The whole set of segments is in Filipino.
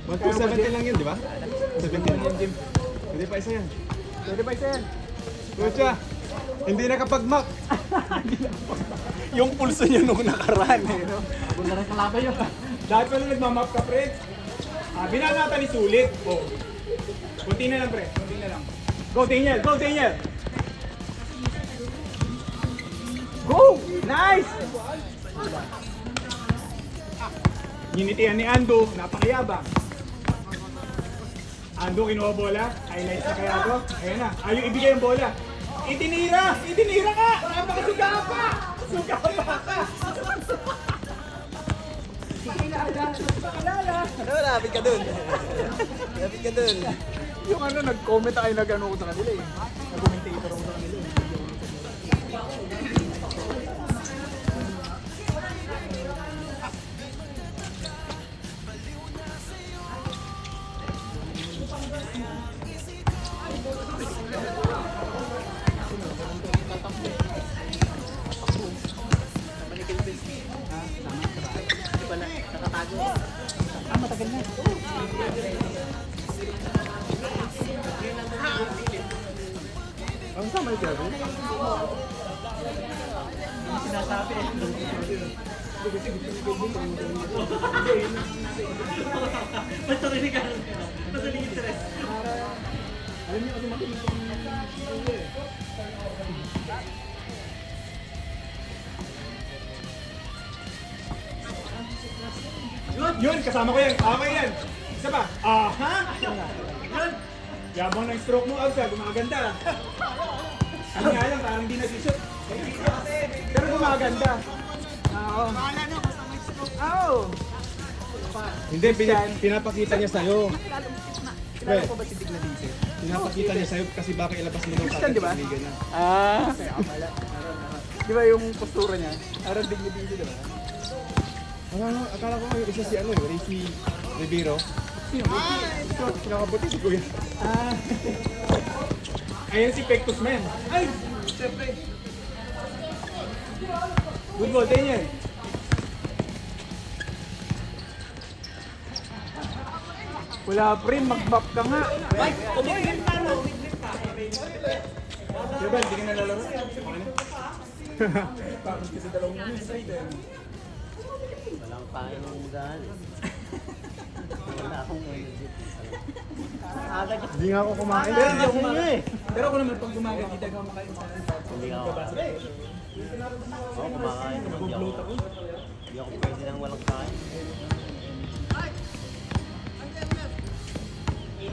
1,270 lang yun, di ba? 70 lang yun, Jim. Pwede pa isa yan. Pwede pa isa yan. Kuya, hindi nakapag-mock. Yung pulso niya nung nakaraan eh, no? Kung na rin kalaban yun. Dahil pala nagmamap ka, pre. Binanatan ni Sulit. Oh. Kunti na lang, pre. Kunti na lang. Go, Daniel! Go, Daniel! Go! Nice! Ninitihan ni Ando. Napakayabang. Ando, kinuha bola. Highlights na kaya to. Ayan na. Ayaw ibigay yung bola. Itinira! Itinira ka! Napakasuga pa! Suga pa ka! Lapit ka dun. Lapit ka dun. Yung ano, nag-comment ay nag-ano ko sa kanila eh. Nag-commentator ako sa kanila eh. Matagal na. Ang sama yung gagawin? Ang sinasabi eh. Basta rin ka. Basta rin interest. Alam niyo kasi matinig yung eh. Yun, kasama ko yan. Okay yan. Isa pa. Aha! Yun. Yabang ng stroke mo, Absa. Gumaganda. Ano nga lang, parang di nag-shoot. Pero gumaganda. Oo. Oo. Hindi, pinapakita niya sa'yo. Kilala ko ba si Dignalize? Pinapakita niya sa'yo kasi baka ilabas mo ng Christian, di ba? liga na. Ah. Di ba yung postura niya? Parang Dignalize, di ba? Akala ko yung isa si ano, Ricky Rivero. Sino? Pinakabuti si Kuya. Ah. Ayan si Pectus Man. Ay! Siyempre. Good ball, Daniel. Wala pre, mag-bop ka nga. Mike, umigil ka no. Umigil ka. Diba, hindi ka nalalaro? Bakit kasi dalawang namin straight eh. Walang pain ng mudahan. Wala akong energy. Agad yung Hindi nga ako kumain. Pero hindi ako kumakain. Pero ako naman pag gumagat, hindi ako makain sa akin. hindi ako kumakain. Oo, kumakain naman. Nag-bloat ako. Hindi ako pwede nang walang kain.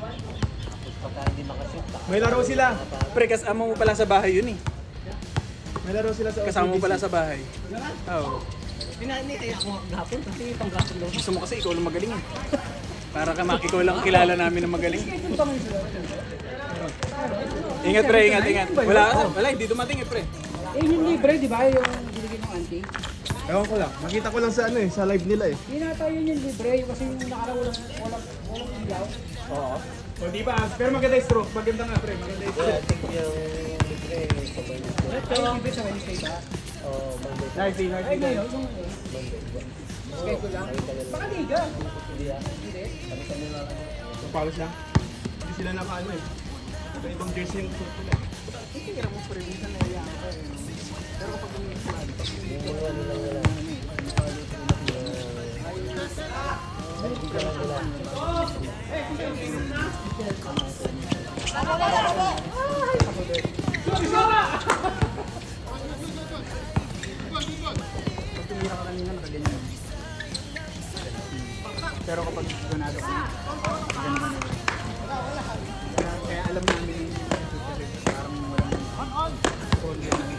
Tapos pagka hindi makashoot, May laro sila. Pre, kasama mo pala sa bahay yun eh. May laro sila sa Kasama mo OCBC. pala sa bahay. Oo. Hindi kaya ako gapon kasi panggapon daw. Gusto mo kasi ikaw lang magaling eh. Para ka ikaw lang kilala namin na magaling. Ingat pre, ingat, ingat. Wala, hindi dumating eh pre. Eh, yung libre, di ba? Yung binigyan ng auntie. Ewan ko lang. Nakita ko lang sa ano eh, sa live nila eh. Hindi na tayo yung libre kasi yung nakaraw walang ilaw. Oo. O di ba? Pero maganda yung stroke. Maganda nga pre, maganda yung Wala, stroke. think yung libre sa Wednesday. Ay, yung libre sa Wednesday ba? Oo, Monday. Nice, nice, Ay, nice. ngayon, yung schedule lang. Baka liga. Hindi ah. Hindi. Kami kami lang. Papalos lang. Hindi sila nakaano eh. Ibang jersey yung suot nila. Hindi ka mo pre, minsan naiyak ka eh. Pero kapag umiyak ka, Yung ano lang nila. pag tumira ka kanina, nakaganyan. Pero kapag ganado ka, ganun. Kaya alam namin yung parang walang problem na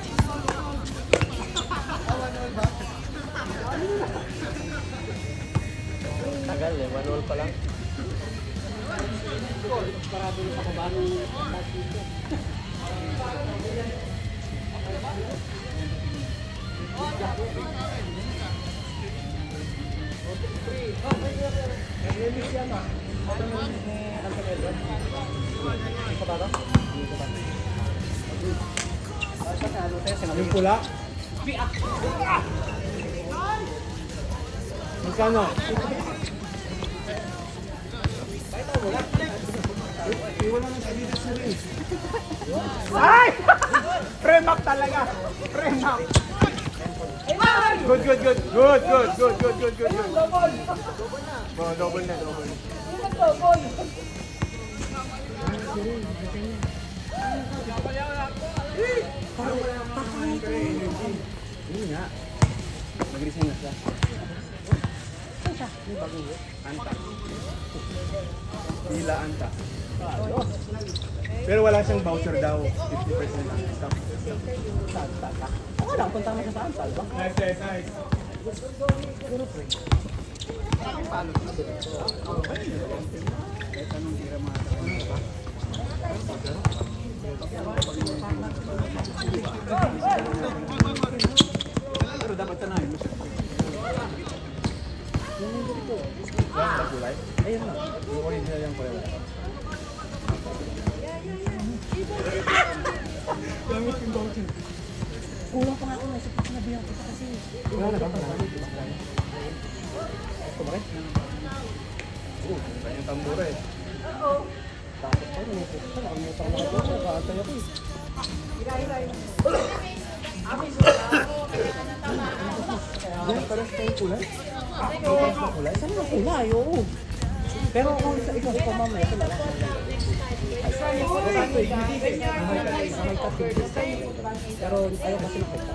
Tagal eh, 1-all pa lang. Parado yung pakaba ng Yung pula. Magkano? wala nang Adidas na rin. Ay! Premak talaga! Premak! Good, good, good. Good, good, good, good, good, good, good. Oh, double na, double. Yun nga. Nag-resign na siya. Anta. Pila Anta. Pero wala siyang voucher daw. 50% ang stock. Wala, punta mo sa saan, salba. Nice, nice, nice. Kahit anong tira mga tao. Pero dapat tanahin mo siya. Yan na kulay? Ayun na. Yung original yung kulay. Gamit yung voucher. Kulang pa nga ako, nasa pagkanabihan ko kasi. Wala na ba? Ito ba rin? Oo, kanyang tambura eh. Tapos pa rin, nakalimutan ko na ito, nakaantay ako eh. Yan, parang sa yung kulay. Saan ang kulay? Oo. Pero kung isa ikaw ko mamaya, ito na lang. Pero ayaw kasi nakita.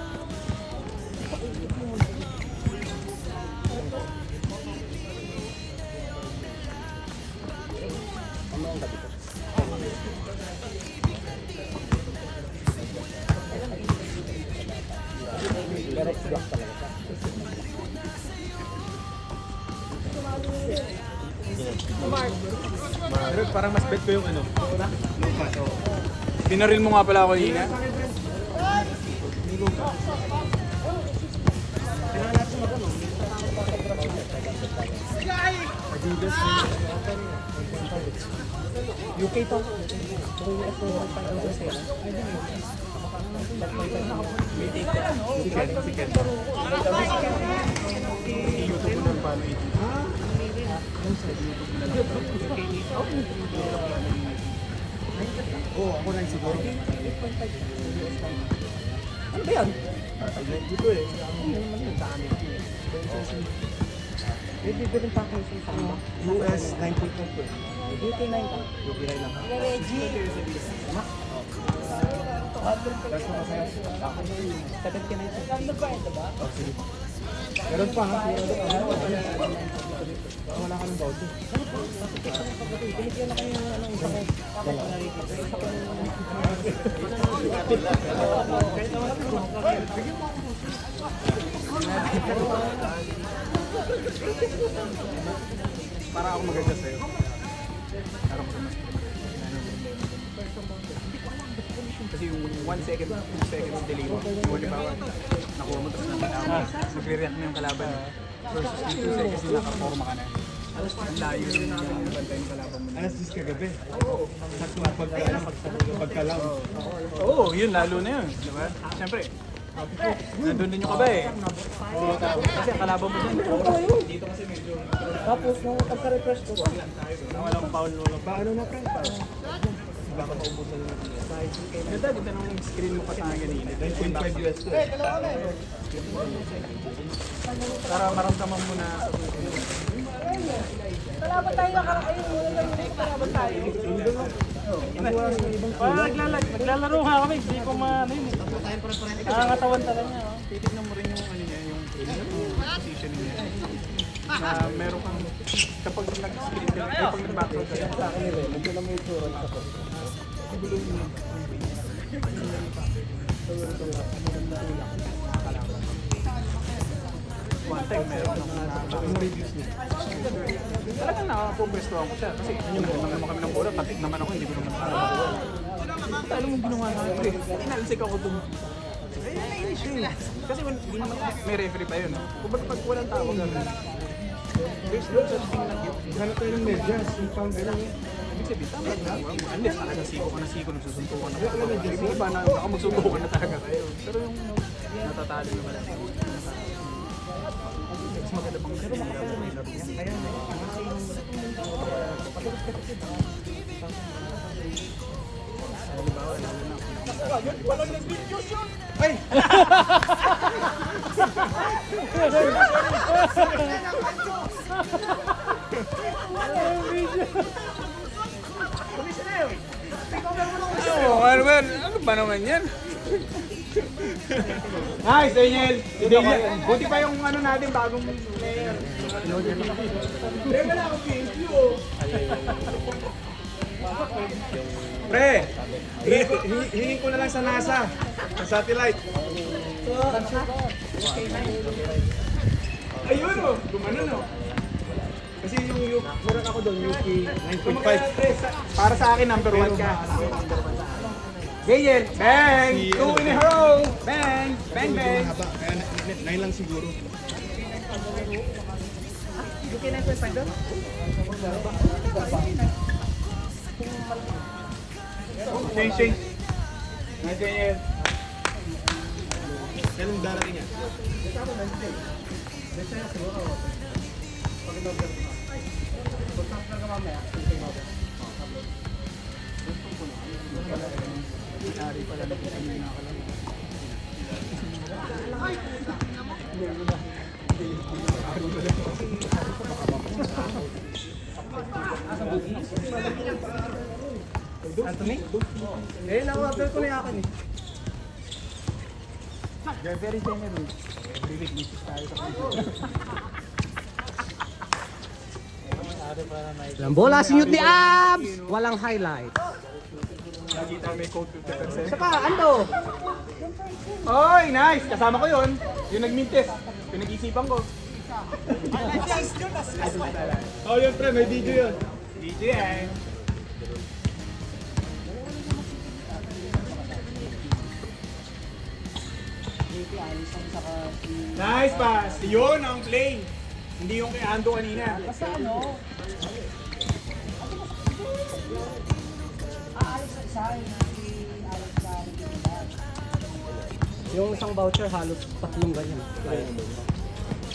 Ano ang gabi ko? Pero black talaga siya. Pero parang mas bet ko yung ano. Pinaril mo nga pala ako kanina. UK to. Kung yung F1 ang sale. Chicken. I-YouTube ko nun paano i-YouTube. Oo, ako na yung siguro. Ano ba yan? Dito eh. May bibigyan pa kayo sa ano? US 9.2 eh. UK 9 ka. UK rin lang. That's what I'm saying. 79 ka. Oh, sige. Meron pa ha? Wala ka ng voucher. Binigyan na kayo ng ano, isa ko. Para ako maganda sa'yo. Para ako mas kasi yung 1 second, 2 seconds delay mo. Yung halimbawa, nakuha mo tapos nagre-react na yung kalaban. Versus yung 2 seconds yung nakaporma ka na. Ang layo yung bantay yung kalaban mo. Alas 10 kagabi. Oo. Sakto pagkalaw. Oo, yun lalo na yun. Diba? Siyempre. Nandun din yung kaba eh. Kasi ang kalaban mo dyan. Dito kasi medyo Tapos, nung pagka-refresh ko, walang foul. Paano na pre? Baka maubusan yung Ganda, ganda nung screen mo pa sa akin kanina. 9.5 US to eh. Para maramdaman mo na sa susunod. kalaban tayo nakakain mo lang yung kalaban tayo. Naglalaro nga kami, hindi ko ano yun. Nangangatawan talaga niya. Oh. Titignan mo rin yung ano niya, yung positioning niya. Na meron kang, kapag nag-screen ka, kapag nag-background ka, Sa akin nila, medyo lang may itsura sa ko. one time meron akong reviews niya. Talagang nakapumprestuhan ko siya. Kasi nagandang naman kami ng bola, patik naman ako, hindi ko naman nakakabuha. Alam mo ginawa na ako eh. Inalisik ako dun. Eh, nainis yun. Kasi hindi naman, may referee pa yun. Kung ba't pag walang tawag gano'n. There's no such thing na Hanap tayo ng medyas. Yung pang gano'n. ibig sabihin, tama na. Unless talaga siko ka na siko, nagsusuntukan na. Yung iba na baka magsuntukan na talaga kayo. Pero yung natatalo naman natin. Mas maganda pang pero makakala may laro. Kaya Ay! Ano ba? Ano ba naman yan? Nice, Daniel! Buti pa yung ano natin, bagong player. Pre, wala akong PNQ. Pre, hingin ko na lang sa NASA, sa satellite. Ayun o, gumanon o. Kasi yung meron ako doon, UP 9.5. Para sa akin, number 1 ka. Daniel, bang! 2 in a row! Bang! Bang, bang! Kaya 9 lang siguro. UK 9.5 doon? Change, change. Nice, Daniel. Kailan darating yan? Anthony? Eh, na-order ko na yung akin eh. They're very generous. Every week, misis tayo sa Lambola, sinute the abs! Walang highlight. Lagi tayo may code 50%. Saka, ano? Oy, nice! Kasama ko yun. Yung nag-mintes. Pinag-isipan ko. Oh, yun pre, may video yun. Video yan. Nice pass! Yun ang play. Hindi yung kay Ando kanina. Basta ano? Yung isang voucher halos tatlong ganyan.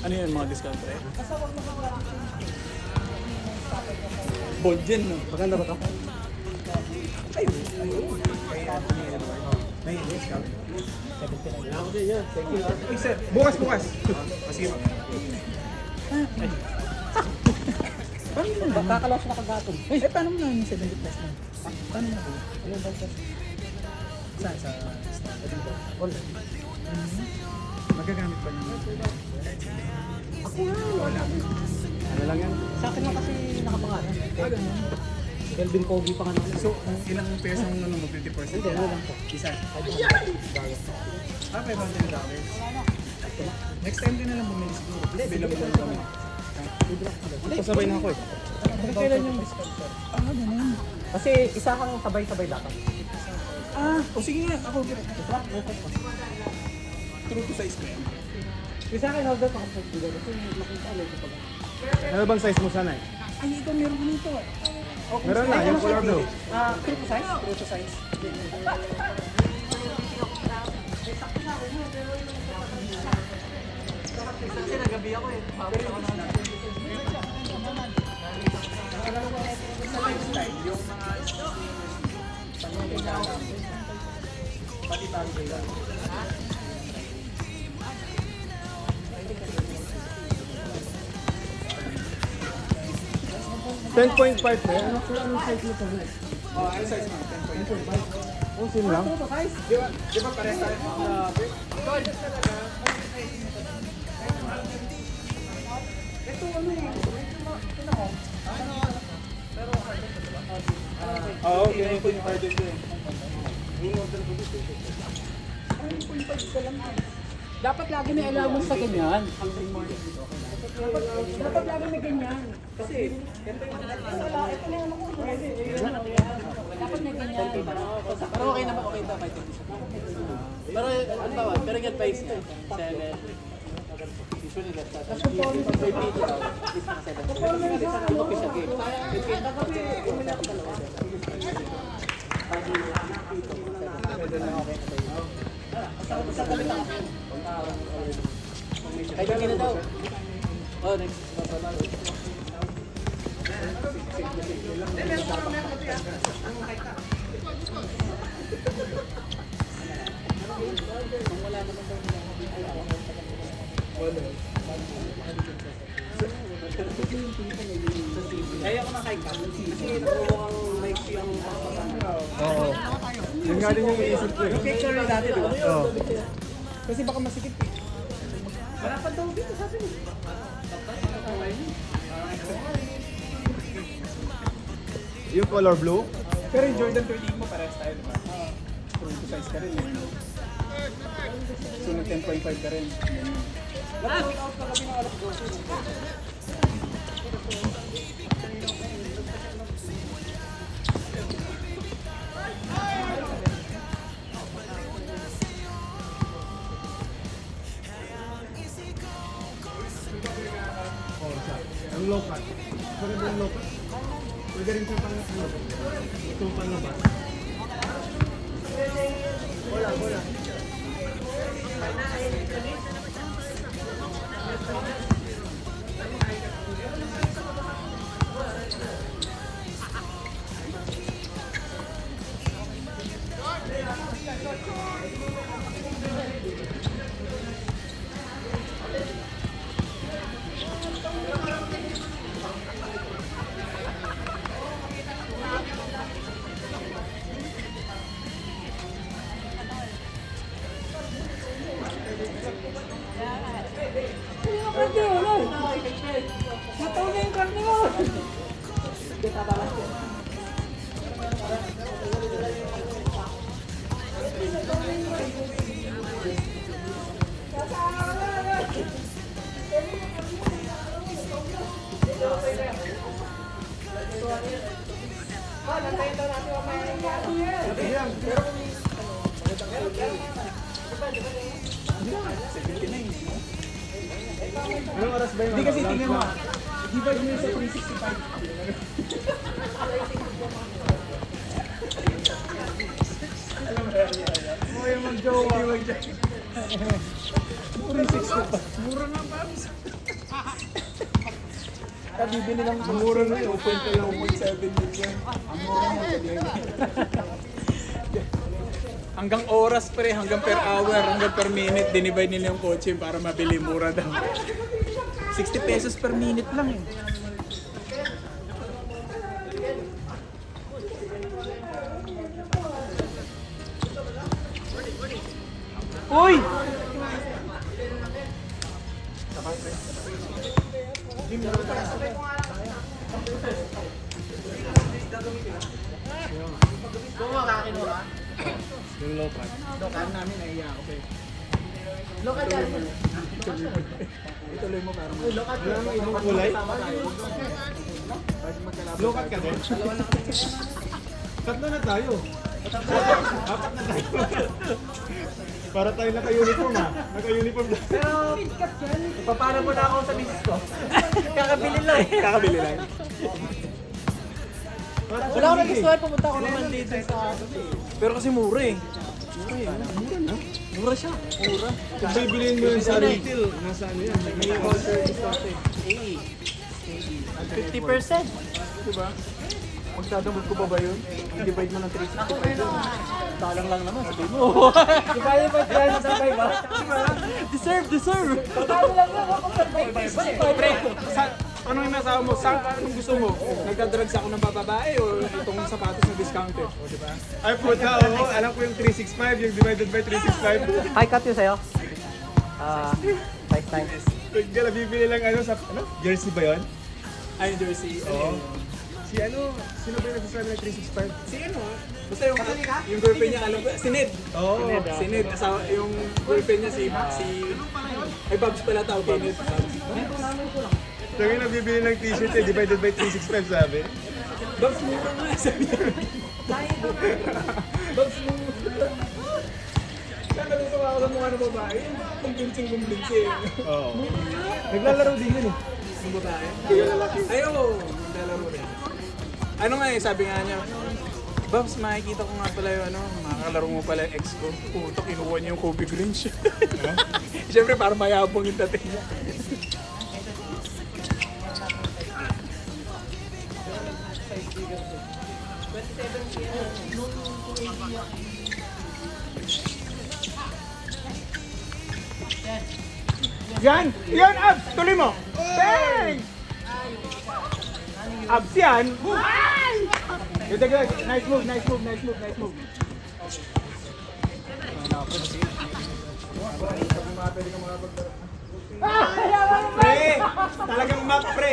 Ano yun mga discount pre? Bolgen no? Maganda ba ito? May discount. Hey, sir, bukas. Kasi Kakalawas na kagatong. Eh, paano mo na yung 70 plus na? Paano mo na po? Ano ba sa... Saan? Sa... Online. Magagamit ba niyo? Ako nga. Ano lang yan? Sa akin lang kasi nakapangalan. Kelvin Pogi pa nga naman. So, ilang peso ang ano mo? 50%? Hindi, ano lang po. Isa? Ah, $500. Next time din na lang bumili siguro. Available na kami. Pasabay na ako eh. Kailan yung discount sir? Kasi isa kang sabay-sabay dapat. O sige nga, ako. True to size mo yan. Isa akin order pa kasi bigay. Kasi makita ulit ito pa. ano bang size mo sana eh? Ay, ito meron ko nito. Meron na, yung color blue. True to size? True to size. Kasi nagabi ako eh. Pabalik ako na. $10.5 eh. Ano size mo? 10.5. Oh, sino lang? Di ba parehas tayo? Oo, okay. 10.5 din eh. Dapat lagi may allowance sa ganyan. Dapat lagi may ganyan. Kasi, ito na yung ako. Dapat may ganyan. Pero okay naman, okay ba? Pero ano ba? Pero get price niya. 7. Usually that's not. Kasi po, may PT daw. Is mga 7. Yung official game. Kahit yung kina daw. Oh, next. Kaya ako na kay Cap. Kasi nakuha ang maiksi ang Oo. Yun nga din yung iisip ko eh. yung picture rin dati, di ba? Oo. Kasi baka masikip eh. Wala pa daw dito, sabi niya. Yung color blue? Pero yung Jordan 13 mo parehas tayo, di ba? True to size ka rin eh. So nag 10.5 ka rin. Ang low cut. Pwede ba yung low cut? Pwede rin siya pang itong panlabas. Nataw na yung karne mo. Anong oras ba yung Hindi kasi tingnan mo ah. Divide mo yun sa 365. mo yung mag-jowa? Mura nga, Pabs. Bibili lang mura na yun. 2.7 million. Ang mura na yun. Hanggang oras pre, hanggang per hour, hanggang per minute, dinivide nila yung kotse para mabili mura daw. 60 pesos per minute lang eh. Uy! Yung low cut. Local namin, naiya ako pre. Local dyan. Ituloy mo para Wala nang ibang kulay? Low cut ka din? Tatlo na tayo. Apat na tayo. Para tayo naka-uniform ha. Naka-uniform na. Paano mo na ako sa business ko? Kakabili lang eh. Kakabili lang. Wala akong nagustuhan, pumunta ako naman dito sa... Pero kasi mura eh. Mura siya. Mura. Kung bibiliin mo yun sa retail, nasa ano yan? May voucher discount eh. 50%. Diba? Magdadamot ko ba yun? I-divide mo ng 365 yun. Talang lang naman, sabihin mo. Kaya ba yan? Sabay ba? Deserve! Paano lang yun? Ako sa Pre, anong yung nasawa mo? Anong gusto mo? Nagdadrugs ako ng bababae o itong sapatos na discounted? O diba? Ay puta, oo. Alam ko yung 365, yung divided by 365. Hi, cut yun sa'yo. Nice. Kaya bibili lang ano sa, ano? Jersey ba yun? Ay, jersey. Oo. Si ano, sino ba yung nagsasabi ng 365? Si ano? Basta yung girlfriend niya, alam ko, si Ned. Oo. Si Ned, asawa, yung girlfriend niya si ay Babs pala tawag kay Ned. Tangin na bibili ng t-shirt eh, divided by 365 sabi. Babs mura nga, sabi niya. Babs mura. Kaya natutuwa ako sa mukha ng babae, kumbinsing. Oo. Naglalaro din yun eh. Yung babae? Ay, oo. Naglalaro rin. Ano nga eh, sabi nga niya, Babs, makikita ko nga pala yung ano, makakalaro mo pala yung ex ko. Puto, kinuha niya yung Kobe Grinch. Siyempre, para mayabong yung dating niya. Yan! Yan, abs! Tuloy mo! Bang! Abs yan! Good, good. Nice move, nice move, nice move, nice move. Pre! Talagang map, pre!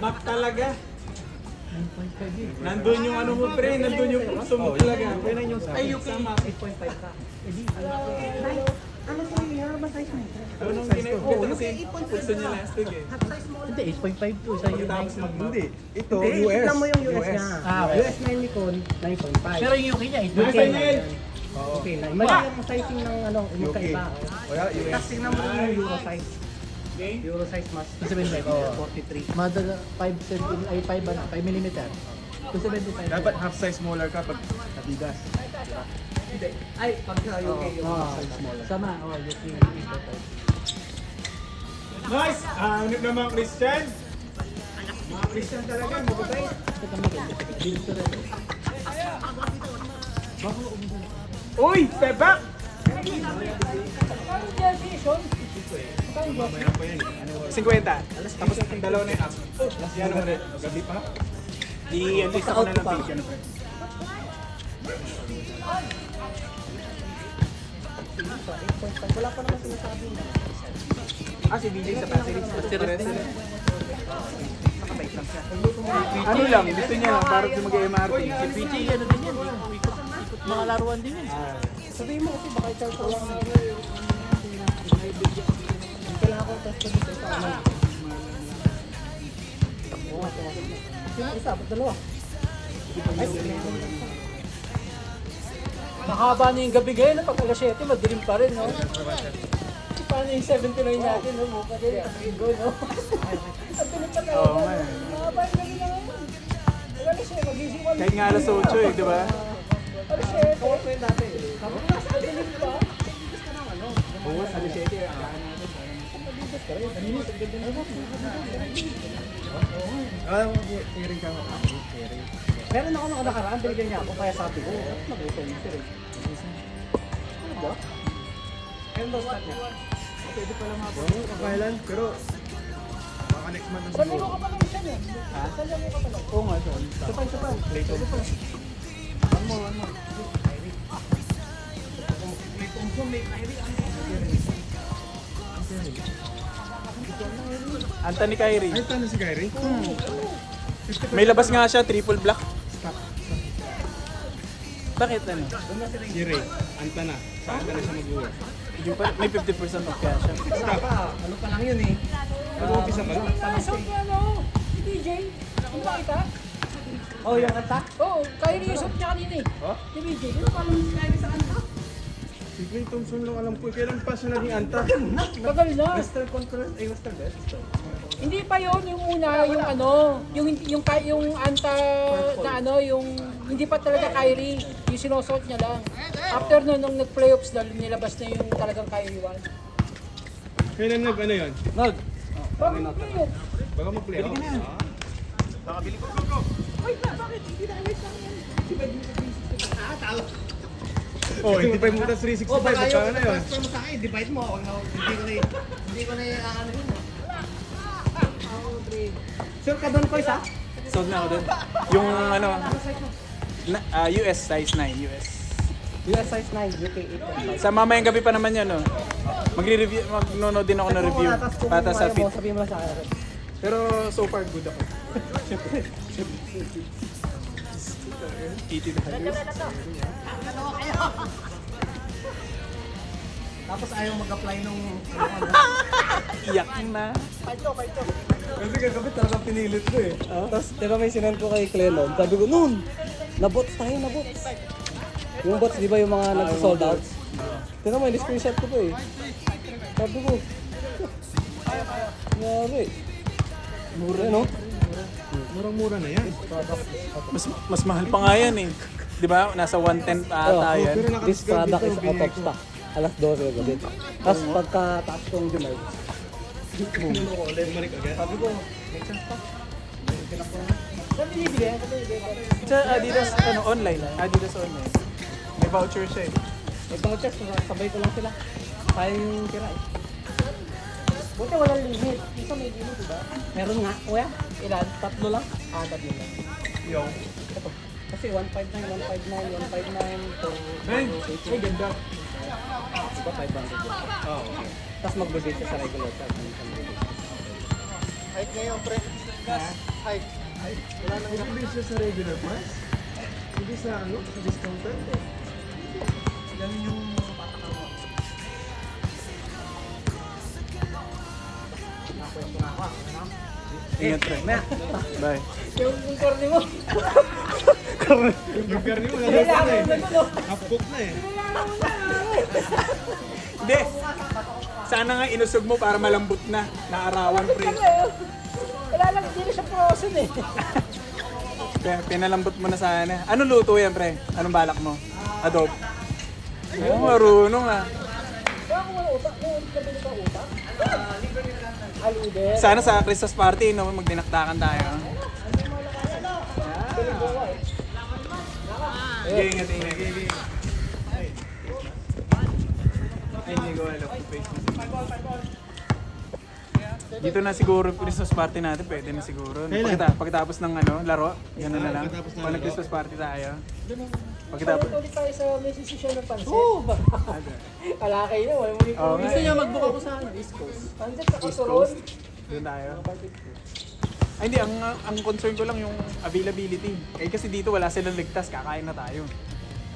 Map talaga. Nandun yung ano mo, pre. Nandun yung puso mo talaga. Ay, UK. 8.5 ka. Ano po yung ba size mo? Nung kinagkita kasi pulso niya last week eh. Hindi, 8.5 to. Sa Tapos mag-map. Ito, Hindi, US. tignan mo yung US niya. Ah, okay. US 9 Nikon, 9.5. Pero yung UK niya, Nasa yan! Okay lang. Mali yung sizing ng ano, magkaiba. Wala, US. Tapos tingnan mo yung Euro size. Euro size mas 275. 43. Madala 5 cm, ay 5 ano, 5 mm. 275. Dapat half size smaller ka pag Adidas. Ay, pagka UK yung Ah, size smaller. sama, oh, UK. Nice! Ano naman, Christian? Mga Christian talaga, mabutay. Uy! Step back! 50. Tapos ang dalawa na yung up. Yan mo rin. Gabi pa? I-enlist ako na ng page. Ano, pre? Wala pa naman sinasabi na. Si BJ sa Pasig. Ano lang, gusto niya lang para sa mag-MRT. Si PJ, ano din yan, ikot mga laruan din yan. Sabihin mo kasi baka ikaw ko lang. Kailangan ko test dito sa ano. Sino isa? Ba't dalawa? Mahaba na yung gabi ngayon, pag alas 7, madilim pa rin, no? Paano yung 79 natin, no? Mukha din, go, no? Ang tuloy pa tayo. Oo nga eh. Mahaba yung gabi na ngayon. Alas 7, magising ko. Kahit nga alas 8 eh, di ba? Alas 7. Kawal ko yun dati. Kapag nasa madilim pa. Bukas alas 7 eh. Hearing ka nga. Meron ako nung nakaraan, binigyan niya ako, kaya sabi ko, mag-uso yung sir. Ano ba? Meron daw start niya. Pwede pala mga po. Kailan? Pero baka next month na Saan mo siguro. ka pala isa niya? Saan mo ka pala? Oo nga, sir. Sapay. One more. Anthony Kyrie. Ay, tano si Kyrie? May labas nga siya, triple black. Bakit ano? Si Ray. Anta na. Saan ka na siya mag-work? Yung may 50% off kaya siya. Ano pa lang yun eh. Mag-umpisa pa lang. Suot niya, no? Si DJ. Ano ba kita? Oh, yung kanta? Oo, Kyrie yung suot niya kanina eh. Si DJ. Ano pa lang si Kyrie sa kanta? Si Clay Thompson lang alam ko. Kailan pa siya naging anta? Tagal na. Western Conference, Western Best. Hindi pa yon yung una, yung ano, yung anta na ano, yung hindi pa talaga Kyrie, yung sinusuot niya lang. After nun, nung nag-playoffs na, nilabas na yung talagang Kyrie 1. Kailan ano yun? Nod. Bakit mo yun? Baka mag-play off. Oh, hindi pa yung mutas 365. Magkano na yun? Transfer mo sa akin, divide mo. Hindi ko na ano yun. Sure ka doon ko isa? Sold na ako dun. Yung ano, US size 9, US. US size 9, UK 8.5. Sa mamayang gabi pa naman yun, no? Magre-review, magnonood din ako ng review. Pata sa fit. Sabihin mo lang sa akin. Pero so far good ako. Siyempre. $80. Tapos ayaw mag-apply nung Iyak na. Kasi kagabi talagang pinilit ko eh. Tapos, diba may sinend ko kay Clenon? Sabi ko, Nun! Nabots tayo, nabots! Yung bots, di ba yung mga nag-sold out? Tignan mo, in-screenshot ko to eh. Sabi ko, grabe. Mura, no? Murang-mura na yan. Mas mahal pa nga yan eh. Di ba? Nasa 110 ata yan. Pero This nakadiscount product dito. is out of stock. Alas 12 ng gabi. Tapos pagka-taas kong July, Bumalik agad. sabi ko, make sense pa. Saan binibili? Sa Adidas, ano, online. Adidas online. May voucher siya eh. May vouchers, sabay ko lang sila. Sayang yung tira eh. Buti walang limit. Isa may limit, diba? Meron nga, kuya. Ilan? Tatlo lang. Tatlo lang. Yung. Ito. Kasi 159, 159, 159 to... Ay, ganda. Diba 500 yun? Oh, okay. Tapos magbibig siya sa regular charge. Height ngayon, pre. Height. Wala nang hindi siya sa regular price. Hindi sa ano, sa discounted. Yan yung patakal mo. Ingat pre. Bye. Yung karne mo. Yung karni mo, nalagyan na eh. Half-cook na eh. Hindi. Sana nga inusog mo para malambot na. Naarawan pre. Wala lang, hindi na siya frozen eh. Pinalambot mo na sana. Ano luto yan pre? Anong balak mo? Adobo? Oo, marunong ah. Kaya kung wala utak, kung kabili ka utak. Alude. Sana sa Christmas party, no, magdinakdakan tayo. Sige, ingat. Ay, hindi ko alam kung face dito na siguro yung Christmas party natin, pwede na siguro. Pagkatapos ng ano, laro, gano'n na lang. Pag nag-Christmas party tayo. Pagkatapos. Ulit tayo sa may sisisyon ng pansit. Oo ba? Kalakay na, wala mo yung Oo nga Gusto eh. niya mag-book ako sa ano, East Coast. pansit sa kasurod. Doon tayo. Ay hindi, ang concern ko lang yung availability. Eh kasi dito wala silang ligtas, kakain na tayo.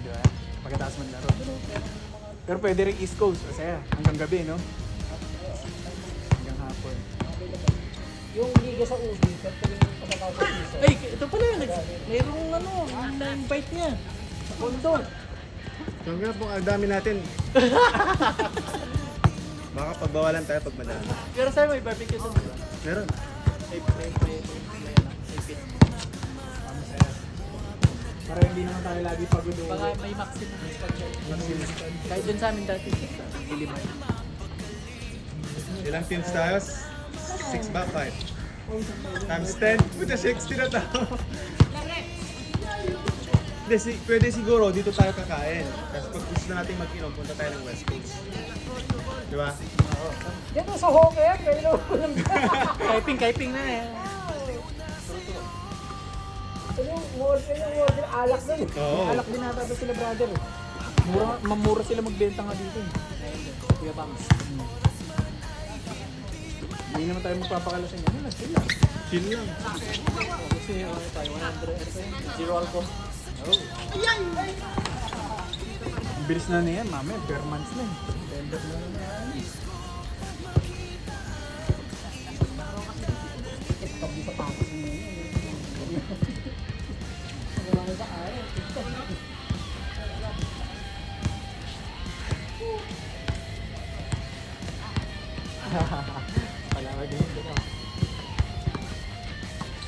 Di ba? Pagkatapos maglaro. Pero pwede rin East Coast, masaya. Hanggang gabi, no? Hanggang hapon. Yung liga sa ubi, pero yung pagkatapos sa piso. Ay, ito pala, mayroong ano, na-invite niya. Sa Condon. Hanggang po, ang dami natin. Baka pagbawalan tayo pag madami. Pero sa'yo may barbecue doon, di ba? Meron. May pit. Para hindi naman tayo lagi pagod. Baka may maximum kahit dun sa amin dati. Iliman. Ilang teams tayo? 6 ba? 5? Times 10? Puta, 60 na tao. Hindi, pwede siguro dito tayo kakain. Tapos pag gusto natin mag-inom, punta tayo ng West Coast. Di ba? Dito sa Homer, pero walang Kaiping na eh. yung order, alak din. Oo. Alak din nata sila brother eh. Mamura sila magbenta nga dito. Kuya Bangs. Hindi naman tayo magpapakala sa inyo. Ano lang sila? Chill lang. Kasi ano tayo, 100, zero alcohol. Ang bilis na niyan, mami. Per months na eh. September na yan.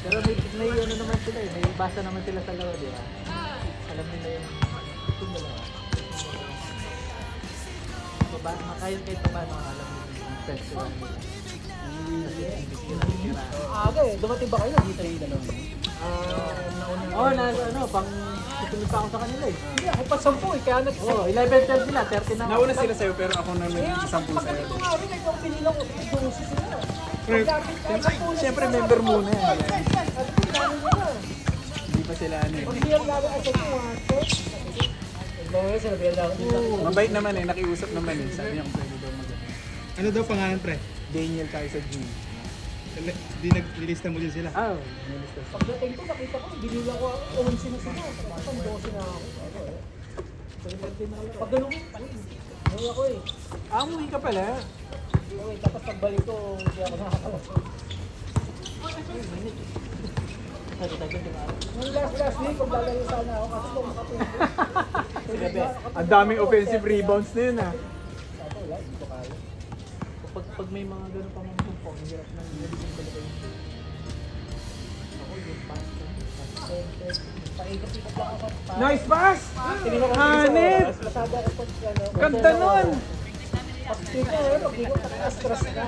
Pero may ano naman sila eh, may basa naman sila sa laro, di ba? Alam nila yung itong dalawa. Baba, makayon kahit pa paano alam nila yung festival nila. Aga eh, dumating ba kayo? Dito yung dalawa. Oo, na ano, pang tutuloy pa ako sa kanila eh. Hindi, ako pa 10 eh, kaya nag- Oo, 11, 12 sila, 30 na ako. Nauna sila sa'yo pero ako na Kaya nag-isampu pag sa'yo. ganito nga rin, ikaw pinila ko, 12 sila. Pagkapit tayo sa pulis Siyempre sila, member muna yan. Ano yung dami nila? Hindi pa sila ano eh. Pag biyang lalo ay sa puwato. Bagay sila, biyang lalo din ako. Mabait naman eh, nakiusap naman eh. Sabi niya kung pwede daw mag Ano daw pangalan, pre? Daniel Kaisa G. Di nag-lista mo din sila. Ah, nilista. Pagdating ko, nakita ko, binila ko 11 na sila. Pag 12 na ako. Pag ganun ko, umuwi ako eh. Ah, umuwi ka pala. Umuwi, tapos pagbalik ko, hindi ako nakakalap. Nung last week, kung lalayo sana ako, kasi kung makatulog. Ang daming offensive rebounds na yun ah. Wala, hindi ko kaya. Pag may mga gano'n pa mga po, ang hirap na nilibigin talaga yung ako yung pasta. Paikot-ikot lang ako. Nice pass! Tinignan ko Hanip! Masyado ako pag ano. Ganda nun! Pag tingnan ko, pag ikot ako, stress na.